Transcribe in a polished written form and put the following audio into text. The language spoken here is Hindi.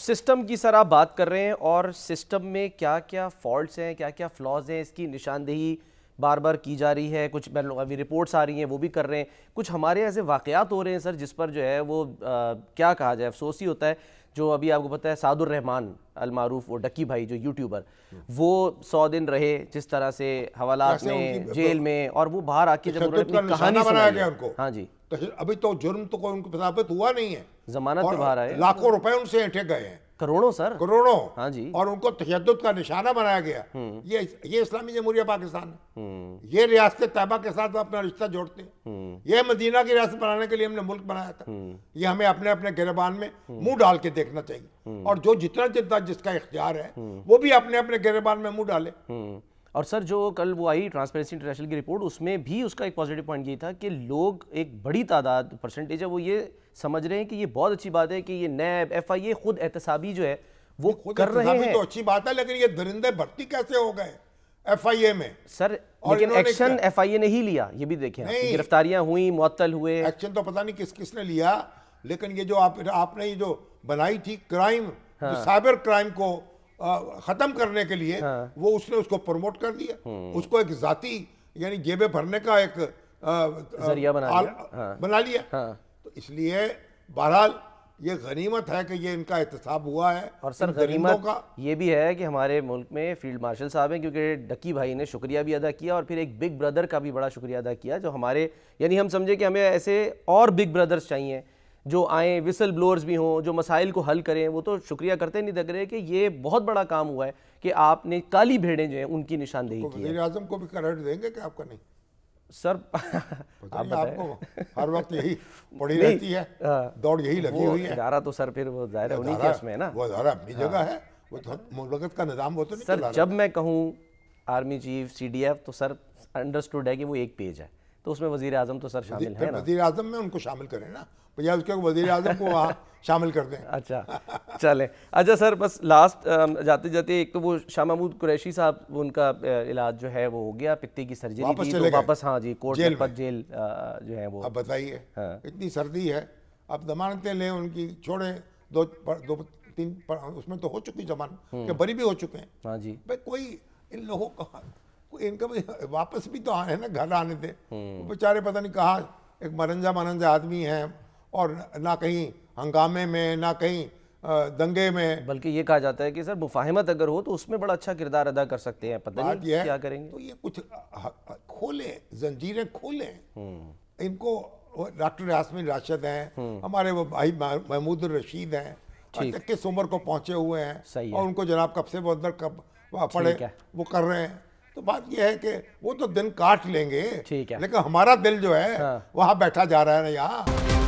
सिस्टम की सर आप बात कर रहे हैं और सिस्टम में क्या क्या फॉल्ट्स हैं, क्या क्या फ्लॉज हैं, इसकी निशानदेही बार बार की जा रही है। कुछ अभी रिपोर्ट्स आ रही हैं वो भी कर रहे हैं, कुछ हमारे ऐसे वाक़यात हो रहे हैं सर जिस पर जो है वो क्या कहा जाए, अफसोस ही होता है। जो अभी आपको पता है सादुर रहमान अल मारूफ, वो डक्की भाई जो यूट्यूबर, वो 100 दिन रहे जिस तरह से हवालात में, जेल में, और वो बाहर आके जब उन्होंने अपनी कहानी सुनाई है उनको, हाँ जी, तो अभी तो जुर्म तो कोई उनको साबित हुआ नहीं है, जमानत पे बाहर आए, लाखों रुपए उनसे ऐंठे गए हैं, करोड़ों सर, करोड़ों, हाँ जी, और उनको तशद्दुद का निशाना बनाया गया। ये इस्लामी जमहूरिया पाकिस्तान है, ये रियासत तैयबा के साथ अपना रिश्ता जोड़ते हैं। ये मदीना की रियासत बनाने के लिए हमने मुल्क बनाया था। ये हमें अपने अपने गिरबान में मुंह डाल के देखना चाहिए, और जो जितना जिसका इख्तियार है वो भी अपने अपने गिरबान में मुंह डाले। और सर जो कल वो आई ट्रांसपेरेंसी इंटरनेशनल की रिपोर्ट, उसमें भी उसका एक पॉजिटिव पॉइंट ये था कि लोग, एक बड़ी तादाद परसेंटेज है, वो ये समझ रहे हैं कि ये बहुत अच्छी बात है कि ये नैब FIA खुद एहतसाबी जो है वो कर रहे हैं। तो अच्छी बात है, लेकिन ये दरिंदे भर्ती कैसे हो गए FIA में सर? लेकिन एक्शन FIA ने ही लिया, ये भी देखें, गिरफ्तारियां हुई, मुअत्तल हुए। एक्शन तो पता नहीं किसने लिया, लेकिन ये जो आपने ये जो बनाई थी क्राइम, साइबर क्राइम को खत्म करने के लिए, वो उसने उसको प्रमोट कर दिया, उसको एक जाती यानी जेबें भरने का एक जरिया बना लिया। तो इसलिए बहरहाल ये गनीमत है कि ये इनका एहतसाब हुआ है। और सर गनीमत का ये भी है कि हमारे मुल्क में फील्ड मार्शल साहब हैं, क्योंकि डक्की भाई ने शुक्रिया भी अदा किया और फिर एक बिग ब्रदर का भी बड़ा शुक्रिया अदा किया, जो हमारे, यानी हम समझे कि हमें ऐसे और बिग ब्रदर्स चाहिए जो आए, विसल ब्लोअर्स भी हों, जो मसाइल को हल करें। वो तो शुक्रिया करते नहीं लग रहे कि ये बहुत बड़ा काम हुआ है कि आपने काली भेड़ें जो हैं उनकी निशानदेही की है। वज़ीर आज़म को भी क्रेडिट देंगे कि आपका नहीं सर? आपको हर वक्त यही पड़ी रहती है, दौड़ यही लगी हुई है। इदारा तो सर फिर वो ज़ाहिर है उन्हीं के उसमें है ना, वो इदारा अपनी जगह है, वो तो मुल्क का निज़ाम वो तो नहीं सर। जब मैं कहूँ आर्मी चीफ, CDF, तो सर अंडरस्टूड है कि वो एक पेज है, तो उसमें वज़ीर आज़म तो सर शामिल है ना। वज़ीर आज़म में उनको शामिल करें ना, या उसके वज़ीर आज़म को वहाँ शामिल कर दें। अच्छा चलें। अच्छा सर, बस लास्ट जाते जाते, एक तो वो शाह महमूद कुरैशी साहब, उनका इलाज जो है वो हो गया, पित्ते की सर्जरी थी तो वापस, हाँ जी, कोर्ट में जेल जो है वो। अब बताइए, इतनी सर्दी है, अब जमानतें लें उनकी, छोड़े दो तीन, उसमें तो हो चुकी जमानत के, बरी भी हो चुके हैं। हाँ जी भाई, कोई इन लोगों का इनका भी वापस भी तो आए ना, घर आने थे, बेचारे पता नहीं कहाँ एक मनंजा आदमी हैं, और ना कहीं हंगामे में, ना कहीं दंगे में। बल्कि ये कहा जाता है कि सर मुफाहिमत अगर हो तो उसमें बड़ा अच्छा किरदार अदा कर सकते हैं। पता नहीं क्या करेंगे। तो ये कुछ खोलें, जंजीरें खोलें इनको। डॉक्टर यास्मीन राशिद हैं, हमारे वो भाई महमूद रशीद हैं, 21 उम्र को पहुंचे हुए हैं, और उनको जनाब कब से वो अंदर कब पड़े वो कर रहे हैं। तो बात यह है कि वो तो दिन काट लेंगे, लेकिन हमारा दिल जो है वहां बैठा जा रहा है ना यहाँ।